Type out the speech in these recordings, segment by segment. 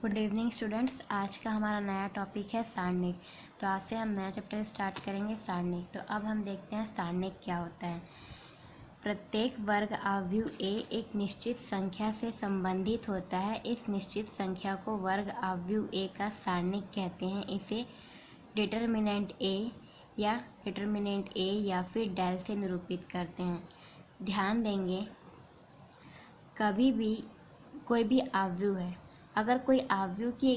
Good evening students. आज का हमारा नया टॉपिक है सारणिक। तो आज से हम नया चैप्टर स्टार्ट करेंगे सारणिक। तो अब हम देखते हैं सारणिक क्या होता है। प्रत्येक वर्ग आव्यूह ए एक निश्चित संख्या से संबंधित होता है। इस निश्चित संख्या को वर्ग आव्यूह ए का सारणिक कहते हैं। इसे डिटर्मिनेंट ए या फिर डेल से निरूपित करते हैं। ध्यान देंगे, कभी भी कोई भी आव्यूह है, अगर कोई आव्यूह की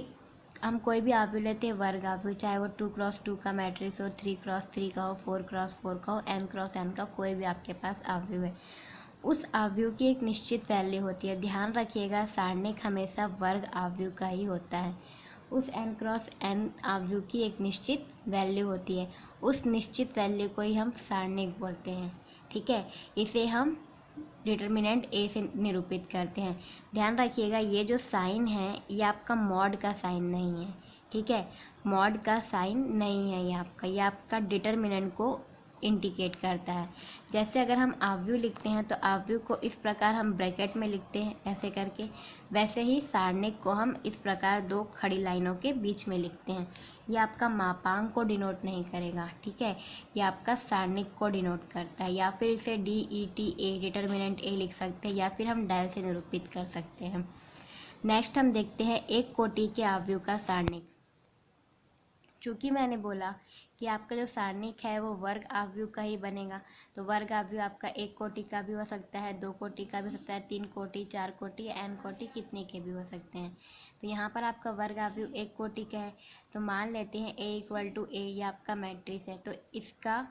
हम कोई भी आव्यूह लेते हैं, वर्ग आव्यूह, चाहे वो 2x2 का मैट्रिक्स हो, 3x3 का हो, 4x4 का हो, n×n का कोई भी आपके पास आव्यूह है, उस आव्यूह की एक निश्चित वैल्यू होती है। ध्यान रखिएगा, सारणिक हमेशा वर्ग आव्यूह का ही होता है। उस n×n आव्यूह की एक निश्चित वैल्यू होती है, उस निश्चित वैल्यू को ही हम सारणिक बोलते हैं। ठीक है, इसे हम डिटर्मिनेंट ए से निरूपित करते हैं। ध्यान रखिएगा, ये जो साइन है ये आपका मॉड का साइन नहीं है। ठीक है, मॉड का साइन नहीं है ये आपका डिटर्मिनेंट को इंडिकेट करता है। जैसे अगर हम आव्यूह लिखते हैं तो आव्यूह को इस प्रकार हम ब्रैकेट में लिखते हैं ऐसे करके, वैसे ही सारणिक को हम इस प्रकार दो खड़ी लाइनों के बीच में लिखते हैं। ये आपका मापांक को डिनोट नहीं करेगा। ठीक है, ये आपका सारणिक को डिनोट करता है। या फिर इसे DETA डिटर्मिनेंट ए लिख सकते हैं, या फिर हम डेल से निरूपित कर सकते हैं। नेक्स्ट हम देखते हैं एक कोटि के आव्यूह का सारणिक। चूँकि मैंने बोला कि आपका जो सारणिक है वो वर्ग आव्यूह का ही बनेगा, तो वर्ग आव्यूह आपका एक कोटि का भी हो सकता है, 2 कोटि का भी हो सकता है, 3 कोटि, 4 कोटि, n कोटि, कितने के भी हो सकते हैं। तो यहाँ पर आपका वर्ग आव्यूह एक कोटि का है, तो मान लेते हैं A=A, ये आपका मैट्रिक्स है, तो इसका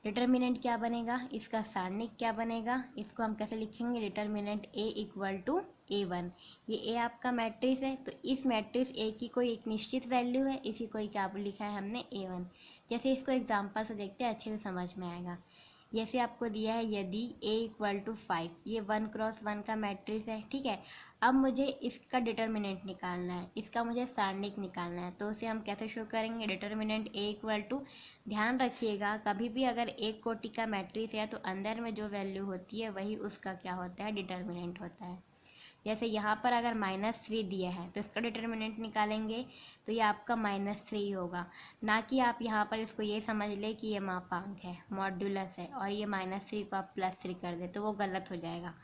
डिटर्मिनेंट क्या बनेगा, इसका सारणिक क्या बनेगा, इसको हम कैसे लिखेंगे, डिटर्मिनेंट A=A1। ये ए आपका मैट्रिक्स है, तो इस मैट्रिक्स ए की कोई एक निश्चित वैल्यू है, इसी को क्या लिखा है हमने A1। जैसे इसको एग्जांपल से देखते हैं, अच्छे से समझ में आएगा। जैसे आपको दिया है, यदि A=5, ये 1×1 का मैट्रिक्स है। ठीक है, अब मुझे इसका डिटर्मिनेंट निकालना है, इसका मुझे सारणिक निकालना है, तो उसे हम कैसे शो करेंगे, डिटर्मिनेंट A=, ध्यान रखिएगा कभी भी अगर एक कोटि का मैट्रिक्स है तो अंदर में जो वैल्यू होती है वही उसका क्या होता है, डिटर्मिनेंट होता है। जैसे यहाँ पर अगर -3 दिया है तो इसका डिटर्मिनेंट निकालेंगे तो ये आपका -3 होगा, ना कि आप यहाँ पर इसको ये समझ ले कि ये मापांक है, मॉड्यूलस है, और ये -3 को आप +3 कर दे तो वो गलत हो जाएगा।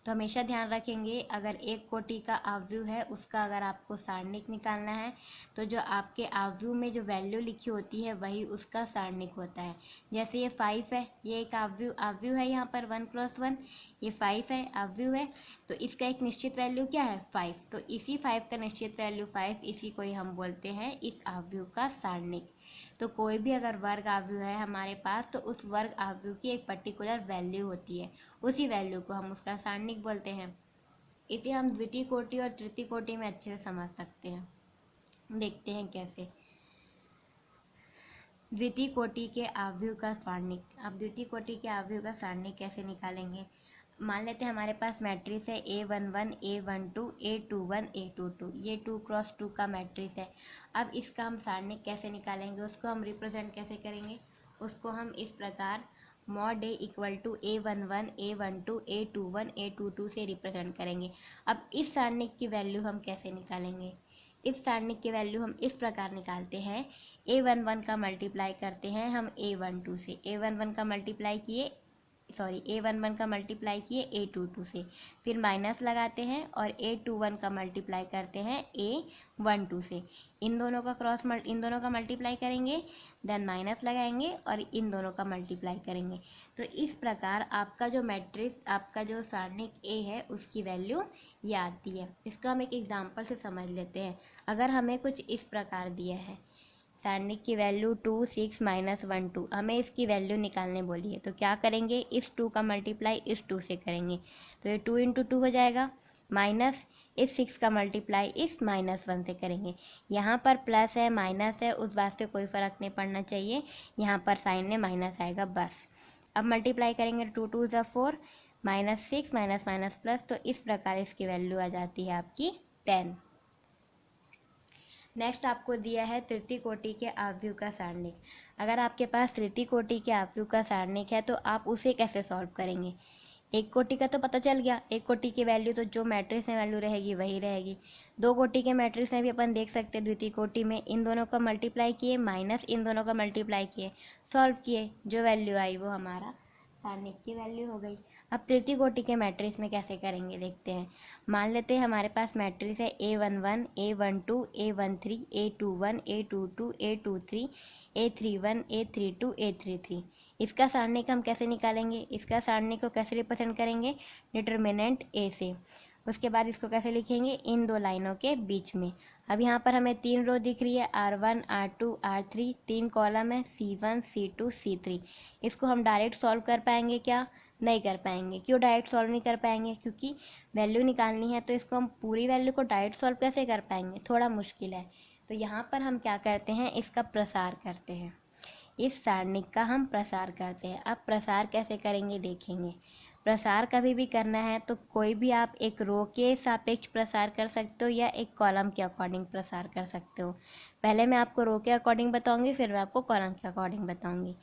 तो हमेशा ध्यान रखेंगे, अगर एक कोटि का आव्यूह है उसका अगर आपको सारणिक निकालना है तो जो आपके आव्यूह में जो वैल्यू लिखी होती है वही उसका सारणिक होता है। जैसे ये 5 है, ये एक आव्यूह है, यहाँ पर 1×1, ये 5 है, आव्यूह है, तो इसका एक निश्चित वैल्यू क्या है, 5। तो इसी 5 का निश्चित वैल्यू 5, इसी को ही हम बोलते हैं इस आव्यूह का सारणिक। तो कोई भी अगर वर्ग आव्यूह है हमारे पास तो उस वर्ग आव्यूह की एक पर्टिकुलर वैल्यू होती है, उसी वैल्यू को हम उसका सारणिक बोलते हैं। इसे हम द्वितीय कोटि और तृतीय कोटि में अच्छे से समझ सकते हैं। देखते हैं कैसे। द्वितीय कोटि के आव्यूह का सारणिक। अब द्वितीय कोटि के आव्यूह का सारणिक कैसे निकालेंगे, मान लेते हैं हमारे पास मैट्रिक्स है A11, A12, A21, A22, ये 2×2 का मैट्रिक्स है। अब इसका हम सारणिक कैसे निकालेंगे, उसको हम रिप्रेजेंट कैसे करेंगे, उसको हम इस प्रकार mod A=A11, A12, A21, A22 से रिप्रेजेंट करेंगे। अब इस सारणिक की वैल्यू हम कैसे निकालेंगे, इस सारणिक की वैल्यू हम इस प्रकार निकालते हैं, A11 का मल्टीप्लाई करते हैं हम A12 से, A11 का मल्टीप्लाई किए, A11 का मल्टीप्लाई किए A22 से, फिर माइनस लगाते हैं और A21 का मल्टीप्लाई करते हैं A12 से। इन दोनों का मल्टीप्लाई करेंगे, देन माइनस लगाएंगे और इन दोनों का मल्टीप्लाई करेंगे। तो इस प्रकार आपका जो मैट्रिक्स, आपका जो सारणिक A है उसकी वैल्यू ये आती है। इसको हम एक एग्जांपल से समझ लेते हैं। अगर हमें कुछ इस प्रकार दिया है, सारणिक की वैल्यू 2, 6, -1, 2, हमें इसकी वैल्यू निकालने बोली है, तो क्या करेंगे, इस 2 का मल्टीप्लाई इस 2 से करेंगे, तो ये 2 × 2 हो जाएगा, माइनस इस 6 का मल्टीप्लाई इस -1 से करेंगे। यहाँ पर प्लस है माइनस है उस बात से कोई फ़र्क नहीं पड़ना चाहिए, यहाँ पर साइन में माइनस आएगा बस। अब मल्टीप्लाई करेंगे 2 2 ज़ा 4, -6 माइनस माइनस प्लस, तो इस प्रकार इसकी वैल्यू आ जाती है आपकी 10। नेक्स्ट आपको दिया है तृतीय कोटि के आव्यूह का सारणिक। अगर आपके पास तृतीय कोटि के आव्यूह का सारणिक है तो आप उसे कैसे सॉल्व करेंगे, एक कोटि का तो पता चल गया, एक कोटि की वैल्यू तो जो मैट्रिक्स में वैल्यू रहेगी वही रहेगी। दो कोटि के मैट्रिक्स में भी अपन देख सकते हैं, द्वितीय कोटि में इन दोनों का मल्टीप्लाई किए माइनस इन दोनों का मल्टीप्लाई किए, सॉल्व किए, जो वैल्यू आई वो हमारा सारणिक की वैल्यू हो गई। अब तृतीय कोटि के मैट्रिक्स में कैसे करेंगे देखते हैं। मान लेते हैं हमारे पास मैट्रिक्स है A11, A12, A13, A21, A22, A23, A31, A32, A33। इसका सारणिक हम कैसे निकालेंगे, इसका सारणिक को कैसे रिप्रेजेंट करेंगे, डिटर्मिनेंट ए से। उसके बाद इसको कैसे लिखेंगे, इन दो लाइनों के बीच में। अब यहाँ पर हमें 3 रो दिख रही है, R1, R2, R3, 3 कॉलम है, C1, C2, C3। इसको हम डायरेक्ट सॉल्व कर पाएंगे क्या, नहीं कर पाएंगे। क्यों डायरेक्ट सॉल्व नहीं कर पाएंगे, क्योंकि वैल्यू निकालनी है, तो इसको हम पूरी वैल्यू को डायरेक्ट सॉल्व कैसे कर पाएंगे, थोड़ा मुश्किल है। तो यहाँ पर हम क्या करते हैं, इसका प्रसार करते हैं, इस सारणिक का हम प्रसार करते हैं। अब प्रसार कैसे करेंगे देखेंगे। प्रसार कभी भी करना है तो कोई भी आप एक रो के सापेक्ष प्रसार कर सकते हो या एक कॉलम के अकॉर्डिंग प्रसार कर सकते हो। पहले मैं आपको रो के अकॉर्डिंग बताऊंगी, फिर मैं आपको कॉलम के अकॉर्डिंग बताऊंगी।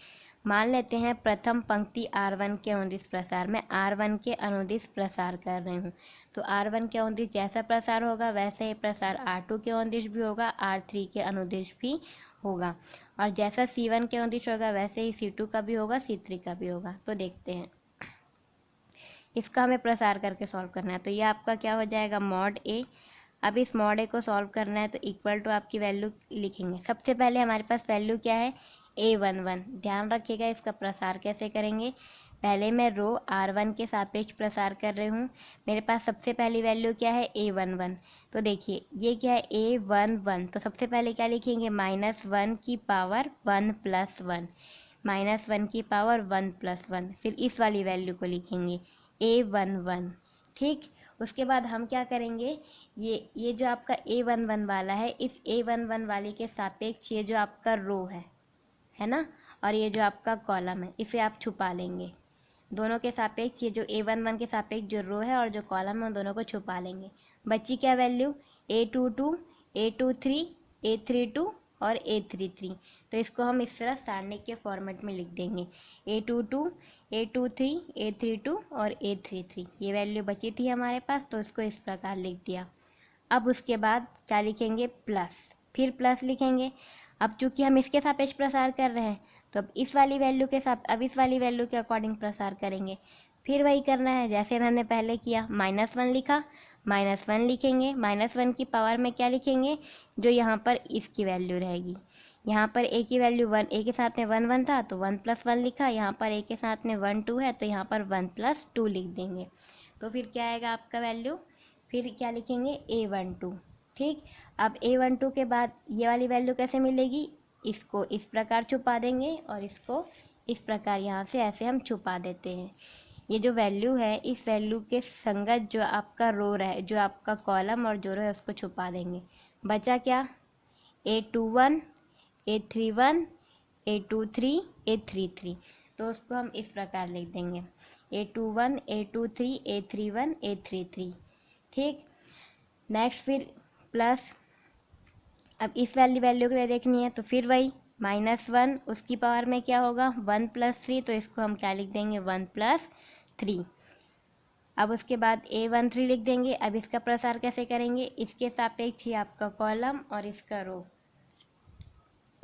मान लेते हैं प्रथम पंक्ति R1 के अनुदिश प्रसार, मैं R1 के अनुदिश प्रसार कर रही हूँ, तो R1 के अनुदिश जैसा प्रसार होगा वैसे ही प्रसार R2 के अनुदिश भी होगा, R3 के अनुदिश भी होगा, और जैसा C1 के अनुदिश होगा वैसे ही C2 का भी होगा, C3 का भी होगा। तो देखते हैं, इसका हमें प्रसार करके सॉल्व करना है। तो ये आपका क्या हो जाएगा, मॉड A। अब इस मॉड A को सॉल्व करना है तो इक्वल टू आपकी वैल्यू लिखेंगे। सबसे पहले हमारे पास वैल्यू क्या है, A11। ध्यान रखिएगा इसका प्रसार कैसे करेंगे। पहले मैं रो R1 के सापेक्ष प्रसार कर रही हूँ, मेरे पास सबसे पहली वैल्यू क्या है, A11। तो देखिए ये क्या है, A11, तो सबसे पहले क्या लिखेंगे, -1 की पावर 1 + 1, -1 की पावर 1 + 1, फिर इस वाली वैल्यू को लिखेंगे A11। ठीक, उसके बाद हम क्या करेंगे, ये जो आपका A11 वाला है, इस A11 वाले के सापेक्ष ये जो आपका रो है ना, और ये जो आपका कॉलम है, इसे आप छुपा लेंगे। दोनों के सापेक्ष ये जो A11 के सापेक्ष जो रो है और जो कॉलम है, उन दोनों को छुपा लेंगे। बची क्या वैल्यू, A22, A23, A32 और A33। तो इसको हम इस तरह सारणिक के फॉर्मेट में लिख देंगे, A22, A23, A32 और A33। ये वैल्यू बची थी हमारे पास, तो इसको इस प्रकार लिख दिया। अब उसके बाद क्या लिखेंगे, प्लस, फिर प्लस लिखेंगे। अब चूंकि हम इसके सापेक्ष प्रसार कर रहे हैं, तो अब इस वाली वैल्यू के साथ, अब इस वाली वैल्यू के अकॉर्डिंग प्रसार करेंगे। फिर वही करना है जैसे हमने पहले किया, -1 लिखा, -1 लिखेंगे, -1 की पावर में क्या लिखेंगे, जो यहाँ पर इसकी वैल्यू रहेगी। यहाँ पर a की वैल्यू 1, a के साथ में 1 1 था तो 1 + 1 लिखा, यहाँ पर a के साथ में 1 2 है तो यहाँ पर 1 + 2 लिख देंगे। तो फिर क्या आएगा आपका वैल्यू, फिर क्या लिखेंगे, A12। ठीक, अब A12 के बाद ये वाली वैल्यू कैसे मिलेगी, इसको इस प्रकार छुपा देंगे और इसको इस प्रकार यहाँ से ऐसे हम छुपा देते हैं। ये जो वैल्यू है, इस वैल्यू के संगत जो आपका रो है, जो आपका कॉलम और जो रो है, उसको छुपा देंगे। बचा क्या, A21, A31, A23, A33। तो उसको हम इस प्रकार लिख देंगे, A21, A23, A31, A33। ठीक, नेक्स्ट फिर प्लस, अब इस वाली वैल्यू के लिए देखनी है तो फिर वही -1, उसकी पावर में क्या होगा, 1 + 3, तो इसको हम क्या लिख देंगे, 1 + 3। अब उसके बाद A13 लिख देंगे। अब इसका प्रसार कैसे करेंगे, इसके सापेक्ष ही आपका कॉलम और इसका रो,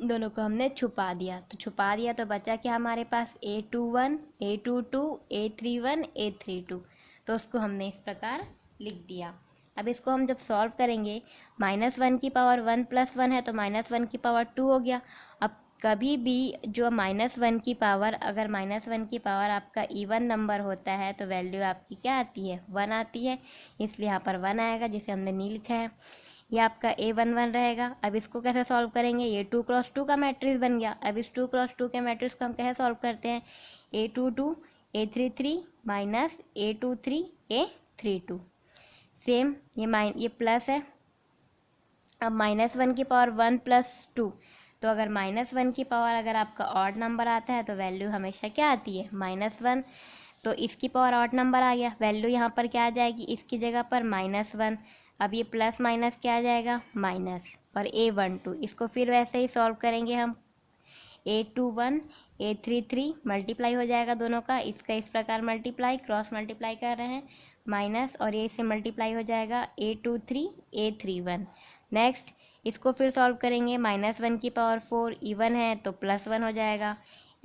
दोनों को हमने छुपा दिया। तो छुपा दिया तो बचा क्या हमारे पास, A21, A22, A31, A32। तो उसको हमने इस प्रकार लिख दिया। अब इसको हम जब सॉल्व करेंगे, -1 की पावर 1 + 1 है तो -1 की पावर 2 हो गया। अब कभी भी जो -1 की पावर, अगर -1 की पावर आपका इवन नंबर होता है तो वैल्यू आपकी क्या आती है, 1 आती है, इसलिए यहाँ पर 1 आएगा, जिसे हमने नहीं लिखा है। ये आपका A11 रहेगा। अब इसको कैसे सॉल्व करेंगे, ये 2 × 2 का मैट्रिक्स बन गया। अब इस 2 × 2 के मैट्रिक्स को हम कैसे सॉल्व करते हैं, A22, A33 - A23, A32। Same ये प्लस है। अब -1 की पावर 1 + 2, तो अगर -1 की पावर अगर आपका ऑड नंबर आता है तो वैल्यू हमेशा क्या आती है, -1। तो इसकी पावर ऑड नंबर आ गया, वैल्यू यहाँ पर क्या आ जाएगी, इसकी जगह पर -1। अब ये प्लस माइनस क्या आ जाएगा, माइनस, और A12। इसको फिर वैसे ही सॉल्व करेंगे हम, A21, A33 मल्टीप्लाई हो जाएगा दोनों का, इसका इस प्रकार मल्टीप्लाई, क्रॉस मल्टीप्लाई कर रहे हैं, माइनस, और ये इससे मल्टीप्लाई हो जाएगा A23 A31। नेक्स्ट इसको फिर सॉल्व करेंगे, -1 की पावर 4 इवन है तो +1 हो जाएगा,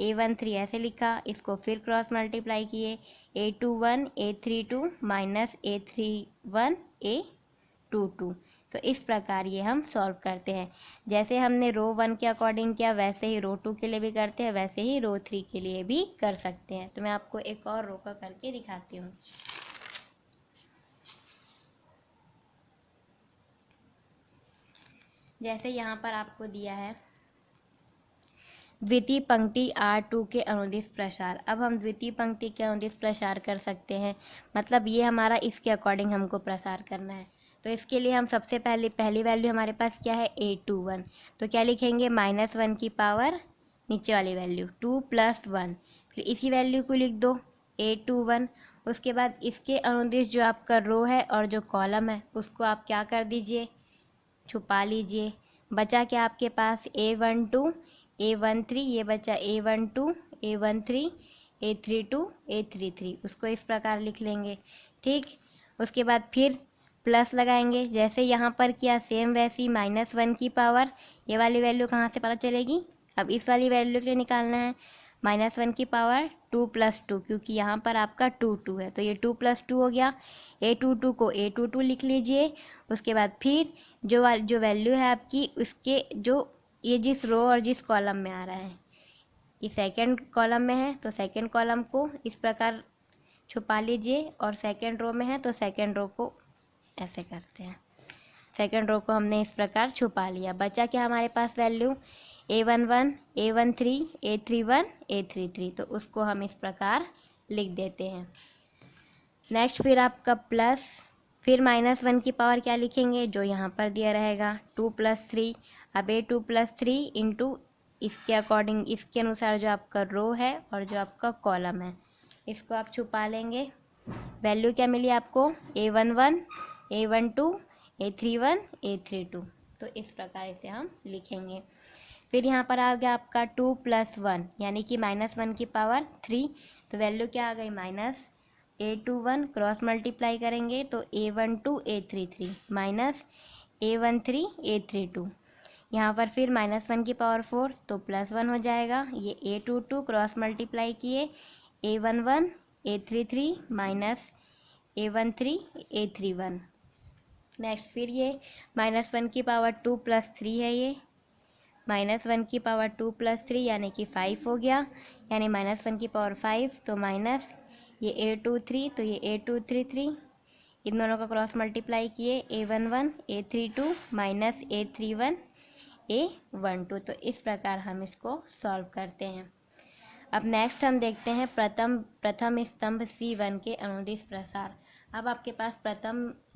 A13 ऐसे लिखा, इसको फिर क्रॉस मल्टीप्लाई किए, A21 A32 -A31 A22। तो इस प्रकार ये हम सॉल्व करते हैं। जैसे हमने रो 1 के अकॉर्डिंग किया वैसे ही रो 2 के लिए भी करते हैं, वैसे ही रो 3 के लिए भी कर सकते हैं। तो मैं आपको एक और रो का करके दिखाती हूँ। जैसे यहाँ पर आपको दिया है द्वितीय पंक्ति R2 के अनुदिश प्रसार। अब हम द्वितीय पंक्ति के अनुदिश प्रसार कर सकते हैं, मतलब ये हमारा इसके अकॉर्डिंग हमको प्रसार करना है। तो इसके लिए हम सबसे पहली वैल्यू हमारे पास क्या है A21, तो क्या लिखेंगे -1 की पावर नीचे वाली वैल्यू 2 + 1, फिर इसी वैल्यू को लिख दो A21। उसके बाद इसके अनुदिश जो आपका रो है और जो कॉलम है उसको आप क्या कर दीजिए, छुपा लीजिए। बचा क्या आपके पास A12 A13, ये बचा A12 A13 A32 A33, उसको इस प्रकार लिख लेंगे। ठीक, उसके बाद फिर प्लस लगाएंगे, जैसे यहाँ पर किया सेम वैसी -1 की पावर, ये वाली वैल्यू कहाँ से पता चलेगी, अब इस वाली वैल्यू के लिए निकालना है, -1 की पावर 2 + 2, क्योंकि यहाँ पर आपका 2 है तो ये 2 + 2 हो गया। A22 को A22 लिख लीजिए। उसके बाद फिर जो वैल्यू है आपकी उसके जो ये जिस रो और जिस कॉलम में आ रहा है, ये सेकंड कॉलम में है तो सेकंड कॉलम को इस प्रकार छुपा लीजिए, और सेकंड रो में है तो सेकंड रो को ऐसे करते हैं, सेकंड रो को हमने इस प्रकार छुपा लिया। बचा क्या हमारे पास value A11 A13 A31 A33, तो उसको हम इस प्रकार लिख देते हैं। नेक्स्ट फिर आपका प्लस, फिर -1 की पावर क्या लिखेंगे, जो यहाँ पर दिया रहेगा 2 + 3। अब A2 + 3 इंटू इसके अकॉर्डिंग, इसके अनुसार जो आपका रो है और जो आपका कॉलम है इसको आप छुपा लेंगे। वैल्यू क्या मिली आपको A11 A12 A31 A32, तो इस प्रकार इसे हम लिखेंगे। फिर यहाँ पर आ गया आपका 2 + 1 यानी कि -1 की पावर 3, तो वैल्यू क्या आ गई A21, क्रॉस मल्टीप्लाई करेंगे तो A12 A33 -A13 A32। यहाँ पर फिर -1 की पावर 4 तो +1 हो जाएगा, ये A22 क्रॉस मल्टीप्लाई किए A11 A33 -A13 A31। Next फिर ये -1 की पावर 2 + 3 है, ये -1 की पावर 2 + 3 यानी कि 5 हो गया, यानी -1 की पावर 5 तो माइनस ये A23 तो ये A233, इन दोनों का क्रॉस मल्टीप्लाई किए A11 A32 -A31 A12। तो इस प्रकार हम इसको सॉल्व करते हैं। अब नेक्स्ट हम देखते हैं प्रथम स्तंभ C1 के अनुदिश प्रसार। अब आपके पास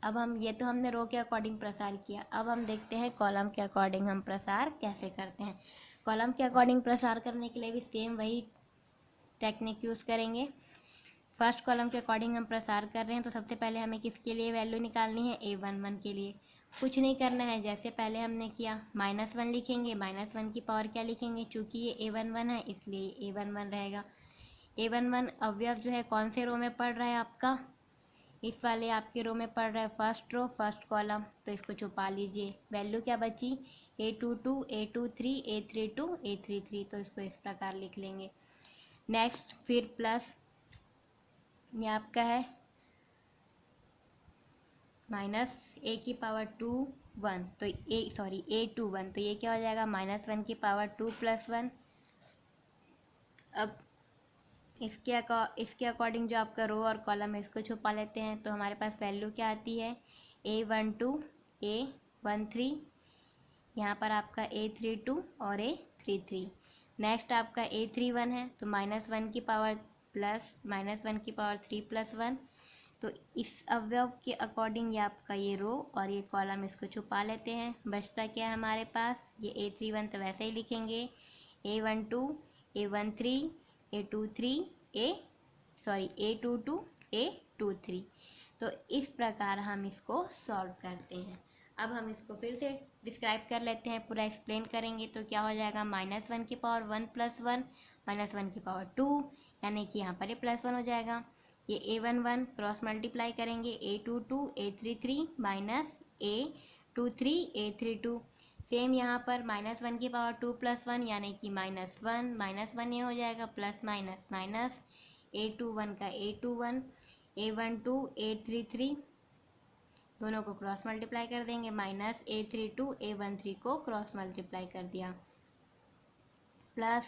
अब हम ये तो हमने रो के अकॉर्डिंग प्रसार किया, अब हम देखते हैं कॉलम के अकॉर्डिंग हम प्रसार कैसे करते हैं। कॉलम के अकॉर्डिंग प्रसार करने के लिए भी सेम वही टेक्निक यूज़ करेंगे। फर्स्ट कॉलम के अकॉर्डिंग हम प्रसार कर रहे हैं तो सबसे पहले हमें किसके लिए वैल्यू निकालनी है A11 के लिए। कुछ नहीं करना है, जैसे पहले हमने किया -1 लिखेंगे, -1 की पावर क्या लिखेंगे, चूँकि ये A11 है इसलिए A11 रहेगा। A11 अवयव जो है कौन से रो में पड़ रहा है आपका, इस वाले आपके रो में पड़ रहा है फर्स्ट रो फर्स्ट कॉलम, तो इसको छुपा लीजिए। वैल्यू क्या बची A22 A23 A32 A33, तो इसको इस प्रकार लिख लेंगे। नेक्स्ट फिर प्लस, ये आपका है -A की पावर 2 1 तो A21, तो ये क्या हो जाएगा -1 की पावर 2 + 1। अब इसके अकॉर्डिंग जो आपका रो और कॉलम है इसको छुपा लेते हैं, तो हमारे पास वैल्यू क्या आती है A12 A13, यहाँ पर आपका A32 और A33। नेक्स्ट आपका A31 है तो -1 की पावर प्लस -1 की पावर 3 + 1, तो इस अवयव के अकॉर्डिंग ये आपका ये रो और ये कॉलम इसको छुपा लेते हैं। बचता क्या है हमारे पास, ये A31 तो वैसे ही लिखेंगे, A12 A13 A22 A23, तो इस प्रकार हम इसको सॉल्व करते हैं। अब हम इसको फिर से डिस्क्राइब कर लेते हैं, पूरा एक्सप्लेन करेंगे तो क्या हो जाएगा -1 की पावर 1 + 1 -1 की पावर 2, यानी कि यहाँ पर ये +1 हो जाएगा। ये A11 क्रॉस मल्टीप्लाई करेंगे, A22 A33 minus A23 A32। Same यहाँ पर -1 की पावर 2 + 1 यानी कि -1 -1 ये हो जाएगा, प्लस माइनस माइनस, A21 का A21 A12 A33 दोनों को क्रॉस मल्टीप्लाई कर देंगे, माइनस A32 A13 को क्रॉस मल्टीप्लाई कर दिया, प्लस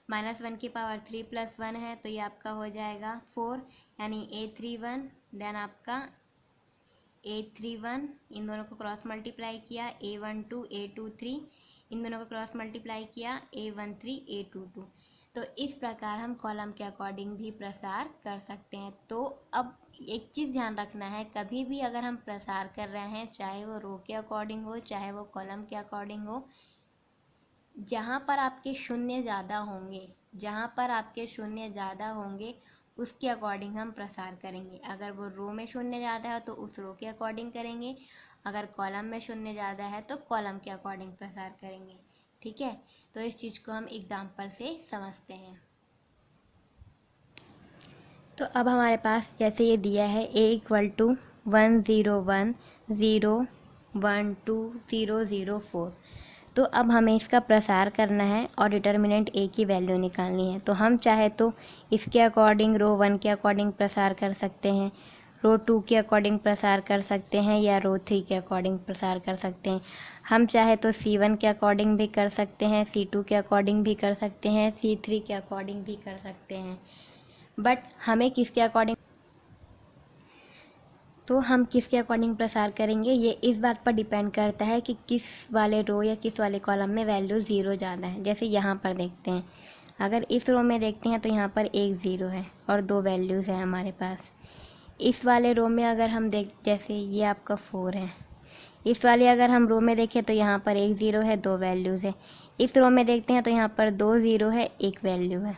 -1 की पावर 3 + 1 है तो ये आपका हो जाएगा 4, यानी A31, देन आपका A31 इन दोनों को क्रॉस मल्टीप्लाई किया, A12 A23 इन दोनों को क्रॉस मल्टीप्लाई किया, A13 A22। तो इस प्रकार हम कॉलम के अकॉर्डिंग भी प्रसार कर सकते हैं। तो अब एक चीज़ ध्यान रखना है, कभी भी अगर हम प्रसार कर रहे हैं, चाहे वो रो के अकॉर्डिंग हो चाहे वो कॉलम के अकॉर्डिंग हो, जहाँ पर आपके शून्य ज़्यादा होंगे उसके अकॉर्डिंग हम प्रसार करेंगे। अगर वो रो में शून्य ज़्यादा है तो उस रो के अकॉर्डिंग करेंगे, अगर कॉलम में शून्य ज़्यादा है तो कॉलम के अकॉर्डिंग प्रसार करेंगे। ठीक है, तो इस चीज़ को हम एग्जाम्पल से समझते हैं। तो अब हमारे पास जैसे ये दिया है A = 1 0 1 0 1 2 0 0 4, तो अब हमें इसका प्रसार करना है और डिटर्मिनेंट A की वैल्यू निकालनी है। तो हम चाहे तो इसके अकॉर्डिंग रो 1 के अकॉर्डिंग प्रसार कर सकते हैं, रो 2 के अकॉर्डिंग प्रसार कर सकते हैं, या रो 3 के अकॉर्डिंग प्रसार कर सकते हैं। हम चाहे तो C1 के अकॉर्डिंग भी कर सकते हैं, C2 के अकॉर्डिंग भी कर सकते हैं, C3 के अकॉर्डिंग भी कर सकते हैं। बट हमें किसके अकॉर्डिंग, तो हम किसके अकॉर्डिंग प्रसार करेंगे, ये इस बात पर डिपेंड करता है कि किस वाले रो या किस वाले कॉलम में वैल्यू 0 ज़्यादा है। जैसे यहाँ पर देखते हैं, अगर इस रो में देखते हैं तो यहाँ पर एक 0 है और 2 वैल्यूज़ है हमारे पास। इस वाले रो में अगर हम जैसे ये आपका 4 है, इस वाले अगर हम रो में देखें तो यहाँ पर एक 0 है, 2 वैल्यूज़ है। इस रो में देखते हैं तो यहाँ पर 2 0 है, 1 वैल्यू है।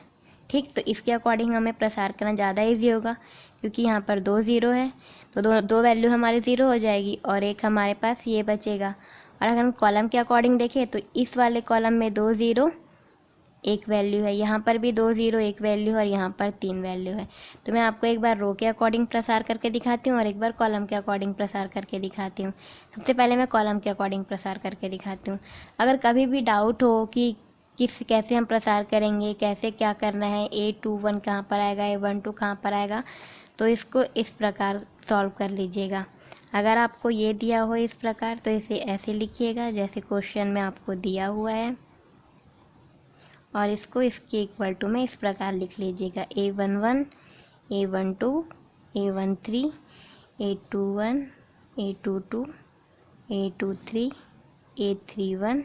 ठीक, तो इसके अकॉर्डिंग हमें प्रसार करना ज़्यादा ईजी होगा, क्योंकि यहाँ पर 2 0 है तो दो वैल्यू हमारी 0 हो जाएगी और एक हमारे पास ये बचेगा। और अगर हम कॉलम के अकॉर्डिंग देखें तो इस वाले कॉलम में 2 0 1 वैल्यू है, यहाँ पर भी 2 0 1 वैल्यू और यहाँ पर 3 वैल्यू है। तो मैं आपको एक बार रो के अकॉर्डिंग प्रसार करके दिखाती हूँ और एक बार कॉलम के अकॉर्डिंग प्रसार करके दिखाती हूँ। सबसे पहले मैं कॉलम के अकॉर्डिंग प्रसार करके दिखाती हूँ। अगर कभी भी डाउट हो कि कैसे हम प्रसार करेंगे, कैसे क्या करना है, A21 कहाँ पर आएगा, A12 कहाँ पर आएगा, तो इसको इस प्रकार सॉल्व कर लीजिएगा। अगर आपको ये दिया हो इस प्रकार तो इसे ऐसे लिखिएगा जैसे क्वेश्चन में आपको दिया हुआ है, और इसको इसके इक्वल टू में इस प्रकार लिख लीजिएगा, A11 A12 A13 A21 A22 A23 A31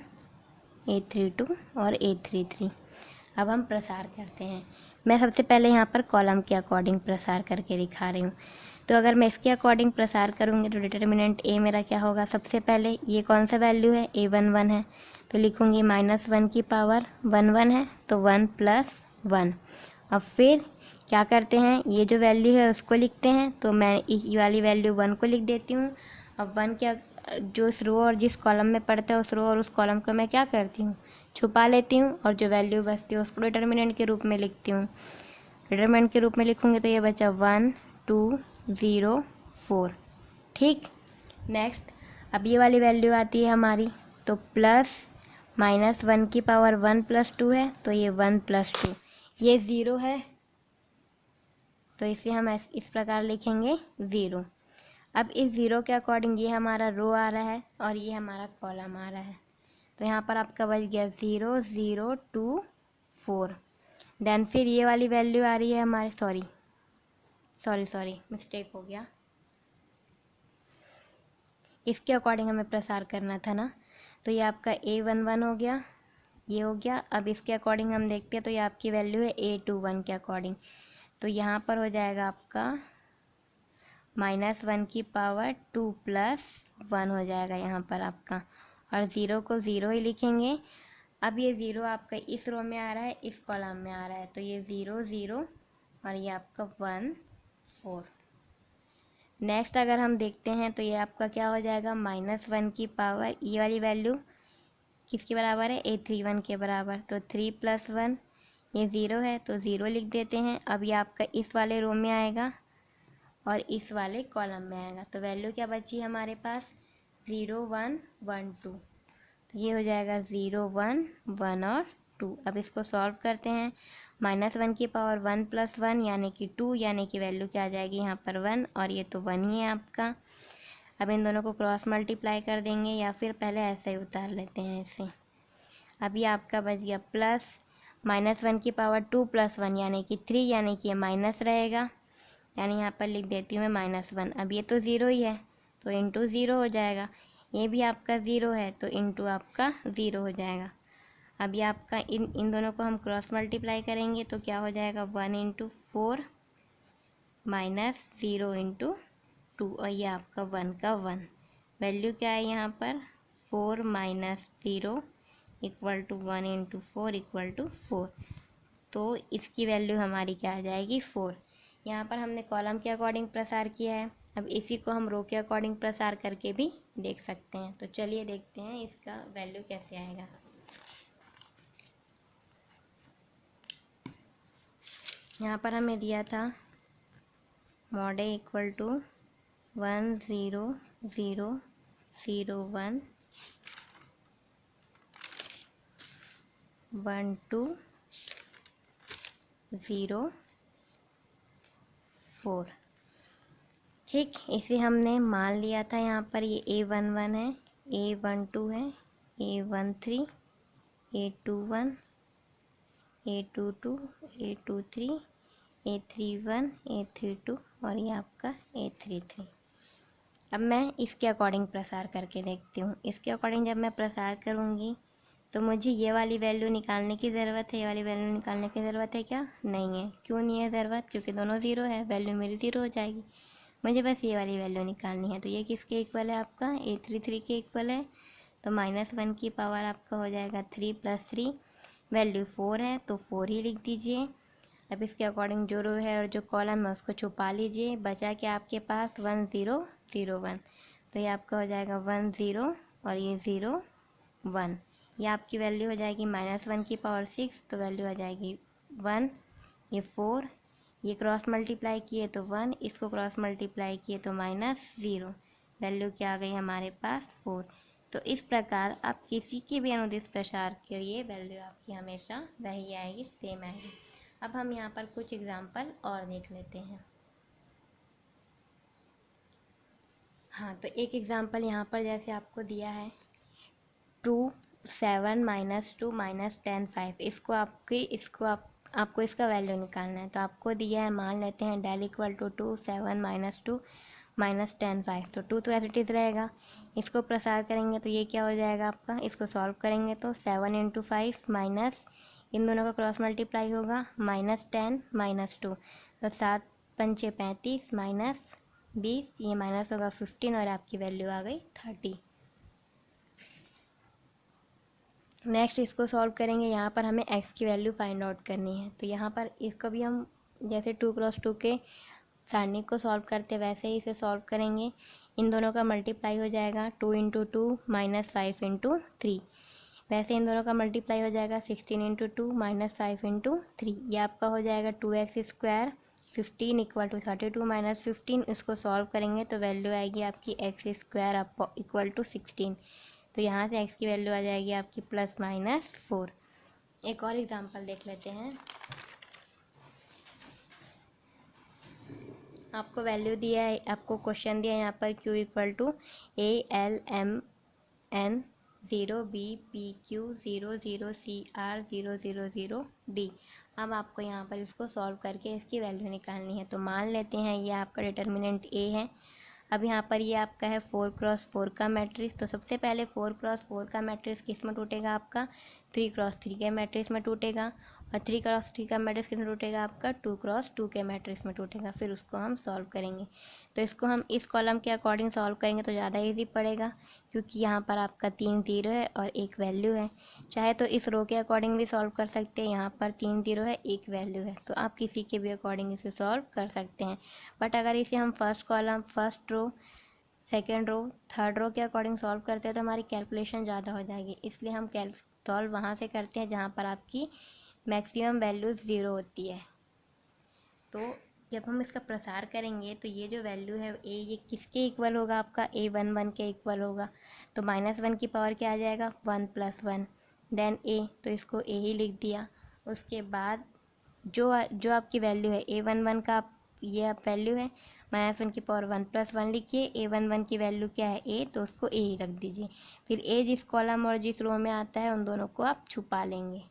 A32 और A33। अब हम प्रसार करते हैं। मैं सबसे पहले यहाँ पर कॉलम के अकॉर्डिंग प्रसार करके दिखा रही हूँ। तो अगर मैं इसके अकॉर्डिंग प्रसार करूँगी तो डिटर्मिनेंट A मेरा क्या होगा, सबसे पहले ये कौन सा वैल्यू है, A11 है, तो लिखूँगी -1 की पावर 1 1 है तो 1 + 1। अब फिर क्या करते हैं, ये जो वैल्यू है उसको लिखते हैं, तो मैं ये वाली वैल्यू 1 को लिख देती हूँ। अब 1 क्या, जो इस रो और जिस कॉलम में पड़ता है उस रो और उस कॉलम को मैं क्या करती हूँ, छुपा लेती हूँ, और जो वैल्यू बचती है उसको डिटर्मिनेंट के रूप में लिखती हूँ। डिटर्मिनेंट के रूप में लिखूँगी तो ये बचा 1 2 0 4। ठीक, नेक्स्ट अब ये वाली वैल्यू आती है हमारी, तो +(-1) की पावर 1 + 2 है तो ये 1 + 2, ये 0 है तो इसे हम इस प्रकार लिखेंगे 0। अब इस 0 के अकॉर्डिंग ये हमारा रो आ रहा है और ये हमारा कॉलम आ रहा है, तो यहाँ पर आपका बच गया 0 0 2 4। देन फिर ये वाली वैल्यू आ रही है हमारे, सॉरी मिस्टेक हो गया, इसके अकॉर्डिंग हमें प्रसार करना था ना, तो ये आपका A11 हो गया, ये हो गया। अब इसके अकॉर्डिंग हम देखते हैं तो ये आपकी वैल्यू है A21 के अकॉर्डिंग, तो यहाँ पर हो जाएगा आपका -1 की पावर 2 + 1 हो जाएगा यहाँ पर आपका, और 0 को 0 ही लिखेंगे। अब ये 0 आपका इस रो में आ रहा है, इस कॉलम में आ रहा है, तो ये 0 0 और ये आपका 1 4। नेक्स्ट अगर हम देखते हैं तो ये आपका क्या हो जाएगा, -1 की पावर, ये वाली वैल्यू किसके बराबर है, A31 के बराबर, तो 3 + 1 ये ज़ीरो है तो ज़ीरो लिख देते हैं। अब ये आपका इस वाले रो में आएगा और इस वाले कॉलम में आएगा, तो वैल्यू क्या बची हमारे पास 0 1 1 2। तो ये हो जाएगा 0 1 1 और 2। अब इसको सॉल्व करते हैं। -1 की पावर 1 + 1 यानी कि 2, यानी कि वैल्यू क्या आ जाएगी यहाँ पर 1, और ये तो 1 ही है आपका। अब इन दोनों को क्रॉस मल्टीप्लाई कर देंगे, या फिर पहले ऐसे ही उतार लेते हैं ऐसे। अब ये आपका बच गया प्लस -1 की पावर 2 + 1 यानी कि 3, यानी कि ये माइनस रहेगा, यानी यहाँ पर लिख देती हूँ मैं -1। अब ये तो ज़ीरो ही है तो इंटू ज़ीरो हो जाएगा। ये भी आपका ज़ीरो है तो इंटू आपका ज़ीरो हो जाएगा। अब ये आपका इन दोनों को हम क्रॉस मल्टीप्लाई करेंगे तो क्या हो जाएगा 1 × 4 -0 × 2, और ये आपका 1 का 1। वैल्यू क्या है यहाँ पर 4 - 0 = 1 × 4 = 4। तो इसकी वैल्यू हमारी क्या आ जाएगी 4। यहाँ पर हमने कॉलम के अकॉर्डिंग प्रसार किया है। अब इसी को हम रो के अकॉर्डिंग प्रसार करके भी देख सकते हैं। तो चलिए देखते हैं इसका वैल्यू कैसे आएगा। यहाँ पर हमें दिया था mod A = 1 0 0 0 1 1 2 0 4। ठीक, इसे हमने मान लिया था। यहाँ पर ये A11 है, A12 है, A13, A21, A22, A23, A31, A32 और ये आपका A33। अब मैं इसके अकॉर्डिंग प्रसार करके देखती हूँ। इसके अकॉर्डिंग जब मैं प्रसार करूँगी तो मुझे ये वाली वैल्यू निकालने की ज़रूरत है। ये वाली वैल्यू निकालने की ज़रूरत है क्या? नहीं है। क्यों नहीं है ज़रूरत? क्योंकि दोनों ज़ीरो है, वैल्यू मेरी ज़ीरो हो जाएगी। मुझे बस ये वाली वैल्यू निकालनी है। तो ये किसके इक्वल है आपका? A33 के इक्वल है। तो -1 की पावर आपका हो जाएगा 3 + 3, वैल्यू 4 है तो 4 ही लिख दीजिए। अब इसके अकॉर्डिंग जो रो है और जो कॉलम है उसको छुपा लीजिए। बचा क्या आपके पास 1 0 0 1। तो ये आपका हो जाएगा 1 0 और ये 0 1। ये आपकी वैल्यू हो जाएगी -1 की पावर 6, तो वैल्यू आ जाएगी 1। ये 4, ये क्रॉस मल्टीप्लाई किए तो 1, इसको क्रॉस मल्टीप्लाई किए तो -0। वैल्यू क्या आ गई हमारे पास 4। तो इस प्रकार आप किसी के भी अनुदिश प्रसार के लिए वैल्यू आपकी हमेशा वही आएगी, सेम आएगी। अब हम यहाँ पर कुछ एग्जाम्पल और देख लेते हैं। हाँ, तो एक एग्जाम्पल यहाँ पर जैसे आपको दिया है 2 7 -2 -10 5। आपको इसका वैल्यू निकालना है। तो आपको दिया है, मान लेते हैं del = 2 7 -2 -10 5। तो 2 तो एज इट इज़ रहेगा। इसको प्रसार करेंगे तो ये क्या हो जाएगा आपका? इसको सॉल्व करेंगे तो 7 × 5 माइनस, इन दोनों का क्रॉस मल्टीप्लाई होगा, -10 -2। तो 7 पंचे 35 -20, ये माइनस होगा 15 और आपकी वैल्यू आ गई 30। नेक्स्ट इसको सॉल्व करेंगे। यहाँ पर हमें x की वैल्यू फाइंड आउट करनी है। तो यहाँ पर इसको भी हम जैसे 2 × 2 के सारणी को सॉल्व करते वैसे ही इसे सॉल्व करेंगे। इन दोनों का मल्टीप्लाई हो जाएगा 2 × 2 -5 × 3। वैसे इन दोनों का मल्टीप्लाई हो जाएगा 16 × 2 -5 × 3। ये आपका हो जाएगा 2x² 15 = 32 - 15। इसको सॉल्व करेंगे तो वैल्यू आएगी आपकी x² = 16। तो यहाँ से x की वैल्यू आ जाएगी आपकी +-4। एक और एग्जांपल देख लेते हैं। आपको वैल्यू दिया है, आपको क्वेश्चन दिया है यहाँ पर q = A L M N 0 B P Q 0 0 C R 0 0 0 D। अब आपको यहाँ पर इसको सॉल्व करके इसकी वैल्यू निकालनी है। तो मान लेते हैं ये आपका डिटर्मिनेंट A है। अब यहाँ पर ये आपका है 4 × 4 का मैट्रिक्स। तो सबसे पहले 4 × 4 का मैट्रिक्स किस में टूटेगा? आपका 3 × 3 के मैट्रिक्स में टूटेगा। और 3 × 3 का मैट्रिक्स किस में टूटेगा? आपका 2 × 2 के मैट्रिक्स में टूटेगा। फिर उसको हम सॉल्व करेंगे। तो इसको हम इस कॉलम के अकॉर्डिंग सॉल्व करेंगे तो ज़्यादा ईजी पड़ेगा, क्योंकि यहाँ पर आपका 3 0 है और एक वैल्यू है। चाहे तो इस रो के अकॉर्डिंग भी सॉल्व कर सकते हैं। यहाँ पर 3 0 है, एक वैल्यू है, तो आप किसी के भी अकॉर्डिंग इसे सॉल्व कर सकते हैं। बट अगर इसे हम first column, first row, second row, third row के अकॉर्डिंग सॉल्व करते हैं तो हमारी कैलकुलेशन ज़्यादा हो जाएगी। इसलिए हम सॉल्व वहाँ से करते हैं जहाँ पर आपकी मैक्सिमम वैल्यू 0 होती है। तो जब हम इसका प्रसार करेंगे तो ये जो वैल्यू है ए, ये किसके इक्वल होगा? आपका A11 के इक्वल होगा। तो -1 की पावर क्या आ जाएगा? 1 + 1 देन ए, तो इसको ए ही लिख दिया। उसके बाद जो आपकी वैल्यू है A11 का, ये आप वैल्यू है, -1 की पावर 1 + 1 लिखिए। A11 की वैल्यू क्या है? ए, तो उसको ए ही रख दीजिए। फिर ए जिस कॉलम और जिस रो में आता है उन दोनों को आप छुपा लेंगे।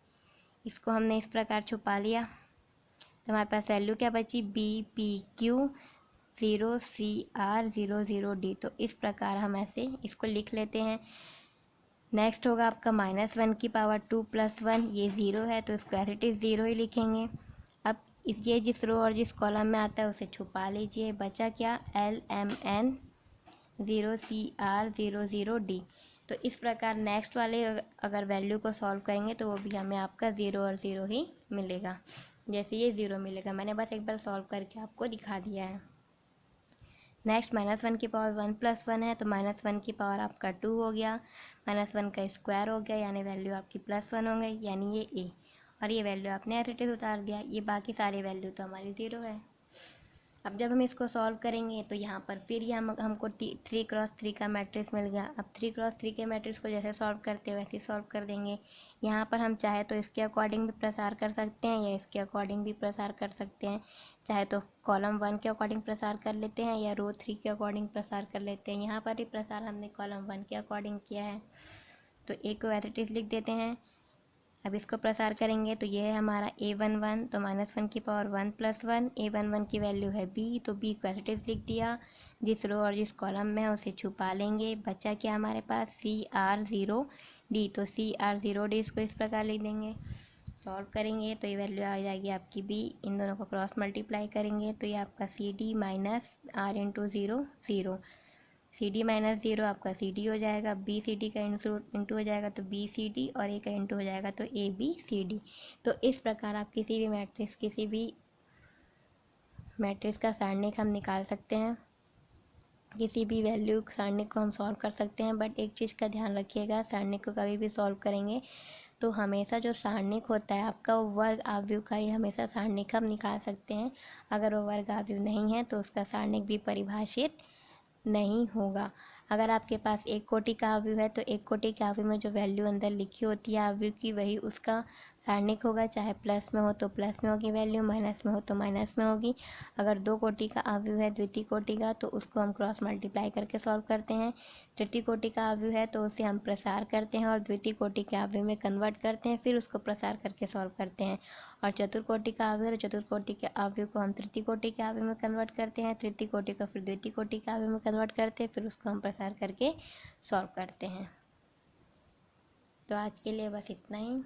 इसको हमने इस प्रकार छुपा लिया तो हमारे पास वैल्यू क्या बची? BPQ 0CR 00D। तो इस प्रकार हम ऐसे इसको लिख लेते हैं। नेक्स्ट होगा आपका -1 की पावर 2 + 1, ये 0 है तो इसको एज इट इज़ 0 ही लिखेंगे। अब ये जिस रो और जिस कॉलम में आता है उसे छुपा लीजिए। बचा क्या? LMN 0CR 00D। तो इस प्रकार नेक्स्ट वाले अगर वैल्यू को सॉल्व करेंगे तो वो भी हमें आपका 0 और 0 ही मिलेगा। जैसे ये 0 मिलेगा, मैंने बस एक बार सॉल्व करके आपको दिखा दिया है। नेक्स्ट -1 की पावर 1 + 1 है तो -1 की पावर आपका 2 हो गया, -1 का स्क्वायर हो गया, यानी वैल्यू आपकी +1 हो गई, यानी ये ए। और ये वैल्यू आपने एज इट इज़ उतार दिया। ये बाकी सारी वैल्यू तो हमारी 0 है। अब जब हम इसको सॉल्व करेंगे तो यहाँ पर फिर ये हमको 3 × 3 का मैट्रिक्स मिल गया। अब 3 × 3 के मैट्रिक्स को जैसे सॉल्व करते हैं वैसे ही सॉल्व कर देंगे। यहाँ पर हम चाहे तो इसके अकॉर्डिंग भी प्रसार कर सकते हैं या इसके अकॉर्डिंग भी प्रसार कर सकते हैं। चाहे तो कॉलम 1 के अकॉर्डिंग प्रसार कर लेते हैं या रो 3 के अकॉर्डिंग प्रसार कर लेते हैं। यहाँ पर भी प्रसार हमने कॉलम 1 के अकॉर्डिंग किया है तो ए को एज इट इज़ लिख देते हैं। अब इसको प्रसार करेंगे तो ये है हमारा A11, तो -1 की पावर 1 + 1, A11 की वैल्यू है B, तो B को एज इट इज़ लिख दिया। जिस रो और जिस कॉलम में है उसे छुपा लेंगे। बचा क्या हमारे पास? CR0D, तो CR0D इसको इस प्रकार लिख देंगे। सॉल्व करेंगे तो ये वैल्यू आ जाएगी आपकी B। इन दोनों को क्रॉस मल्टीप्लाई करेंगे तो ये आपका CD - R × 0 0, CD - 0 आपका CD हो जाएगा, BCD का इंटू हो जाएगा तो BCD, और A का इंटू हो जाएगा तो ABCD। तो इस प्रकार आप किसी भी मैट्रिक्स का सारणिक हम निकाल सकते हैं। किसी भी वैल्यू सारणिक को हम सॉल्व कर सकते हैं। बट एक चीज़ का ध्यान रखिएगा, सारणिक को कभी भी सॉल्व करेंगे तो हमेशा जो सारणिक होता है आपका वो वर्ग आव्यूह का ही हमेशा सारणिक हम निकाल सकते हैं। अगर वो वर्ग आव्यूह नहीं है तो उसका सारणिक भी परिभाषित नहीं होगा। अगर आपके पास एक कोटि का आव्यूह है तो एक कोटि के आव्यूह में जो वैल्यू अंदर लिखी होती है आव्यूह की, वही उसका सारणिक होगा। चाहे प्लस में हो तो प्लस में होगी वैल्यू, माइनस में हो तो माइनस में होगी। अगर दो कोटि का आव्यूह है द्वितीय कोटि का तो उसको हम क्रॉस मल्टीप्लाई करके सॉल्व करते हैं। तृतीय कोटि का आव्यूह है तो उसे हम प्रसार करते हैं और द्वितीय कोटि के आव्यूह में कन्वर्ट करते हैं, फिर उसको प्रसार करके सॉल्व करते हैं। और चतुर्कोटि का आव्यूह है तो चतुर्कोटि के आव्यूह को हम तृतीय कोटि के आव्यूह में कन्वर्ट करते हैं, तृतीय कोटि को फिर द्वितीय कोटि के आव्यूह में कन्वर्ट करते हैं, फिर उसको हम प्रसार करके सॉल्व करते हैं। तो आज के लिए बस इतना ही।